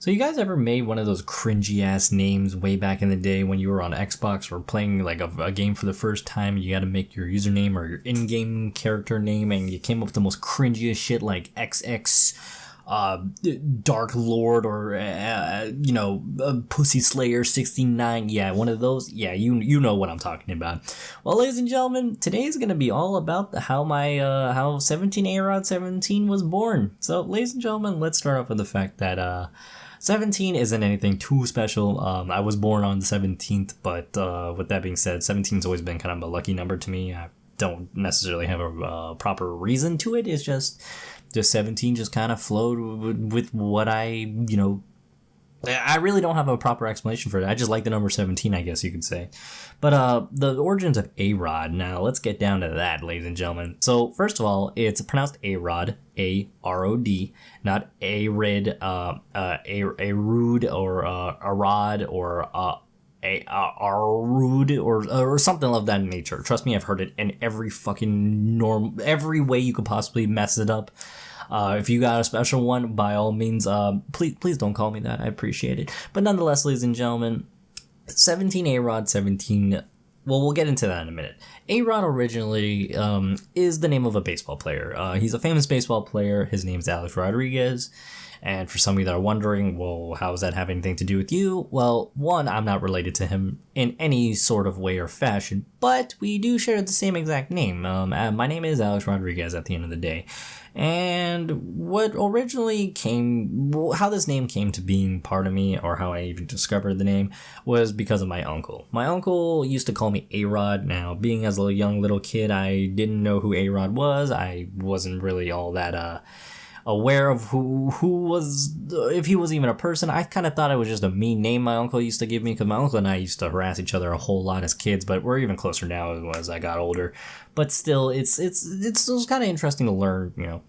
So you guys ever made one of those cringy ass names way back in the day when you were on Xbox or playing like a game for the first time? You got to make your username or your in-game character name, and you came up with the most cringiest shit like XX Dark Lord or Pussy Slayer 69. Yeah, one of those. Yeah, you know what I'm talking about. Well, ladies and gentlemen, today is gonna be all about how 17arod17 was born. So, ladies and gentlemen, let's start off with the fact that 17 isn't anything too special. I was born on the 17th, but with that being said, 17's always been kind of a lucky number to me. I don't necessarily have a proper reason to it. It's just 17 just kind of flowed with what I really don't have a proper explanation for it. I just like the number 17, I guess you could say. But the origins of A-Rod, now let's get down to that, ladies and gentlemen. So first of all, it's pronounced A-Rod, A-R-O-D, not A-Rid, A-Rude, or A-Rod, or A-R-Rude, or something of that nature. Trust me, I've heard it in every fucking every way you could possibly mess it up. If you got a special one, by all means, please don't call me that. I appreciate it. But nonetheless, ladies and gentlemen, 17arod17, well, we'll get into that in a minute. A-Rod originally is the name of a baseball player. He's a famous baseball player. His name's Alex Rodriguez. And for some of you that are wondering, well, how does that have anything to do with you? Well, one, I'm not related to him in any sort of way or fashion, but we do share the same exact name. My name is Alex Rodriguez at the end of the day. And what originally how this name came to being part of me, or how I even discovered the name, was because of my uncle. My uncle used to call me A-Rod. Now, being as a young little kid, I didn't know who A-Rod was. I wasn't really all that, aware of who was, if he was even a person. I kind of thought it was just a mean name my uncle used to give me, because my uncle and I used to harass each other a whole lot as kids, but we're even closer now as I got older. But still, it was kind of interesting to learn,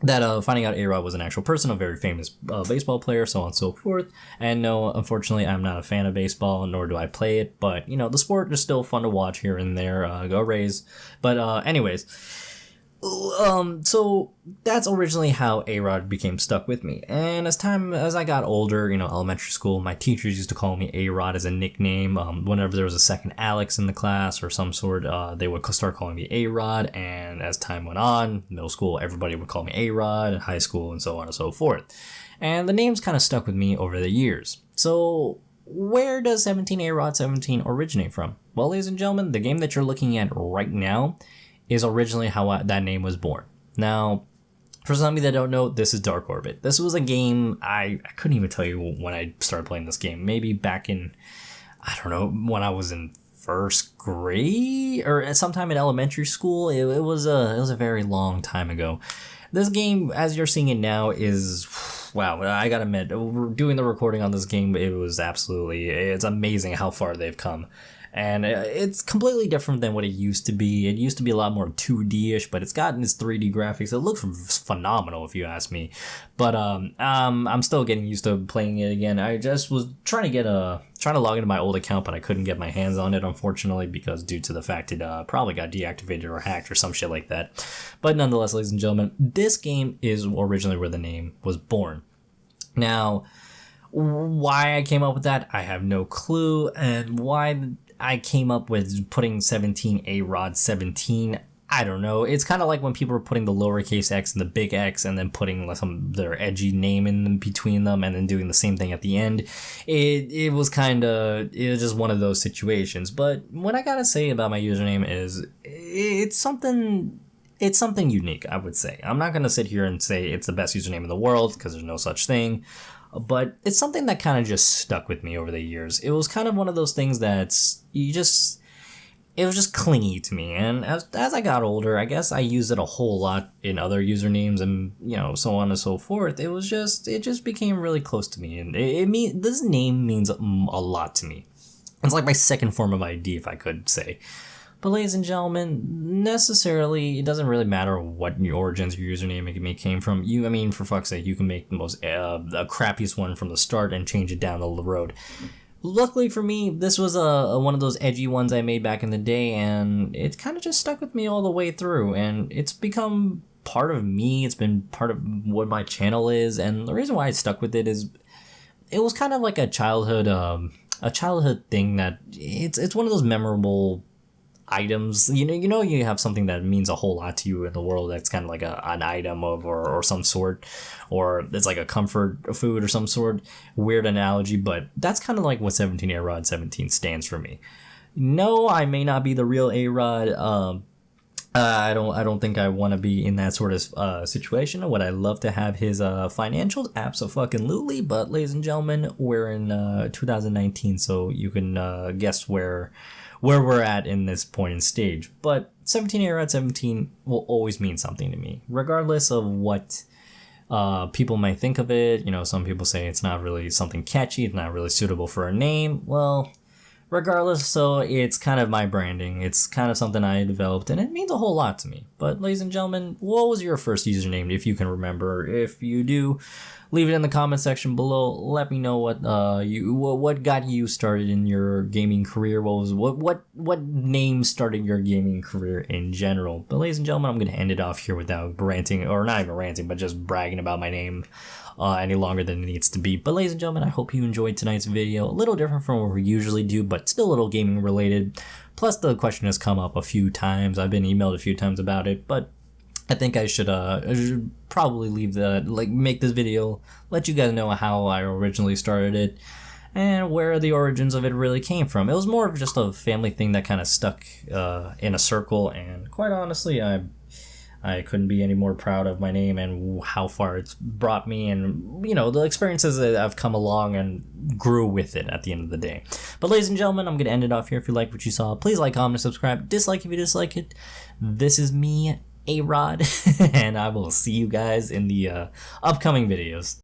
that finding out A-Rod was an actual person, a very famous baseball player, so on and so forth. And no, unfortunately, I'm not a fan of baseball, nor do I play it, but, the sport is still fun to watch here and there. Go Rays. But anyways, so that's originally how A-Rod became stuck with me. And as I got older, elementary school, my teachers used to call me A-Rod as a nickname. Whenever there was a second Alex in the class or some sort, they would start calling me A-Rod. And as time went on, middle school, everybody would call me A-Rod, high school, and so on and so forth. And the name's kind of stuck with me over the years. So where does 17arod17 originate from? Well, ladies and gentlemen, the game that you're looking at right now is originally how that name was born. Now, for some of you that don't know, this is Dark Orbit. This was a game, I couldn't even tell you when I started playing this game. Maybe back in, I don't know, when I was in first grade or sometime in elementary school. It was a very long time ago. This game, as you're seeing it now, is, wow, I gotta admit, doing the recording on this game, it's amazing how far they've come. And it's completely different than what it used to be. It used to be a lot more 2D-ish, but it's gotten its 3D graphics. It looks phenomenal, if you ask me. But I'm still getting used to playing it again. I just was trying to log into my old account, but I couldn't get my hands on it, unfortunately, because due to the fact it probably got deactivated or hacked or some shit like that. But nonetheless, ladies and gentlemen, this game is originally where the name was born. Now, why I came up with that, I have no clue, and why I came up with putting 17arod17, I don't know. It's kind of like when people are putting the lowercase x and the big X and then putting their edgy name in between them and then doing the same thing at the end. It was just one of those situations. But what I gotta say about my username is it's something unique, I would say. I'm not gonna sit here and say it's the best username in the world, because there's no such thing. But it's something that kind of just stuck with me over the years. It was kind of one of those things that it was just clingy to me. And as I got older, I guess I used it a whole lot in other usernames and, so on and so forth. It just became really close to me. And this name means a lot to me. It's like my second form of ID, if I could say. But ladies and gentlemen, necessarily, it doesn't really matter what your origins of your username came from. For fuck's sake, you can make the most the crappiest one from the start and change it down the road. Luckily for me, this was one of those edgy ones I made back in the day, and it kind of just stuck with me all the way through, and it's become part of me. It's been part of what my channel is, and the reason why I stuck with it is it was kind of like a childhood thing that it's one of those memorable items. You have something that means a whole lot to you in the world that's kind of like an item of or some sort, or it's like a comfort food or some sort. Weird analogy, but that's kind of like what 17arod17 stands for me. No, I may not be the real A-Rod. I don't think I want to be in that sort of situation. Would I love to have his financials? Abso-fucking-lutely. But ladies and gentlemen, we're in 2019, so you can guess where we're at in this point in stage. But 17arod17 will always mean something to me, regardless of what people might think of it. Some people say it's not really something catchy, it's not really suitable for a name. Well, regardless, so it's kind of my branding. It's kind of something I developed, and it means a whole lot to me. But ladies and gentlemen, what was your first username, if you can remember? If you do, leave it in the comment section below. Let me know what got you started in your gaming career. What name started your gaming career in general? But ladies and gentlemen, I'm gonna end it off here without ranting, or not even ranting, but just bragging about my name any longer than it needs to be. But ladies and gentlemen, I hope you enjoyed tonight's video. A little different from what we usually do, but still a little gaming related. Plus, the question has come up a few times. I've been emailed a few times about it, but I think I should probably make this video, let you guys know how I originally started it and where the origins of it really came from. It was more of just a family thing that kind of stuck in a circle, and quite honestly, I couldn't be any more proud of my name and how far it's brought me, and the experiences that I've come along and grew with it at the end of the day. But ladies and gentlemen, I'm gonna end it off here. If you like what you saw, please like, comment, subscribe. Dislike if you dislike it. This is me, A-Rod, and I will see you guys in the upcoming videos.